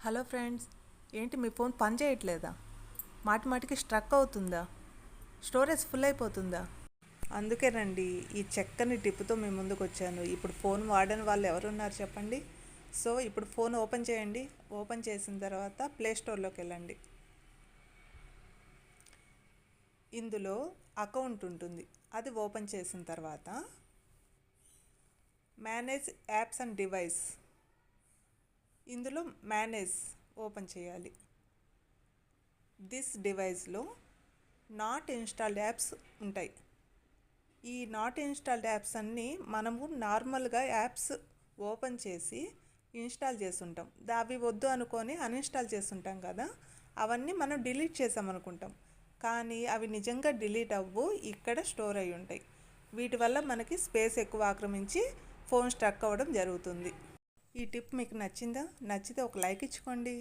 Hello friends, ఏంటి మీ phone పని చేయట్లేదా? మాటి మాటికి స్ట్రక్ అవుతుందా? స్టోరేజ్ ఫుల్ అయిపోతుందా? అందుకేనండి ఈ చక్కని టిప్తో మీ ముందుకు వచ్చాను. ఇప్పుడు ఫోన్ వాడని వాళ్ళు ఎవరున్నారు చెప్పండి. సో ఇప్పుడు ఫోన్ ఓపెన్ చేయండి. ఓపెన్ చేసిన తర్వాత ప్లే స్టోర్లోకి వెళ్ళండి. ఇందులో అకౌంట్ ఉంటుంది. అది ఓపెన్ చేసిన తర్వాత మేనేజ్ యాప్స్ అండ్ డివైస్, ఇందులో మేనేజ్ ఓపెన్ చేయాలి. దిస్ డివైస్లో నాట్ ఇన్స్టాల్డ్ యాప్స్ ఉంటాయి. ఈ నాట్ ఇన్స్టాల్డ్ యాప్స్ అన్నీ మనము నార్మల్గా యాప్స్ ఓపెన్ చేసి ఇన్స్టాల్ చేస్తుంటాం. అవి వద్దు అనుకొని అన్ఇన్స్టాల్ చేస్తుంటాం కదా, అవన్నీ మనం డిలీట్ చేసామనుకుంటాం. కానీ అవి నిజంగా డిలీట్ అవ్వు, ఇక్కడ స్టోర్ అయి ఉంటాయి. వీటి వల్ల మనకి స్పేస్ ఎక్కువ ఆక్రమించి ఫోన్ స్ట్రక్ అవ్వడం జరుగుతుంది. ఈ టిప్ మీకు నచ్చిందా? నచ్చితే ఒక లైక్ ఇచ్చుకోండి.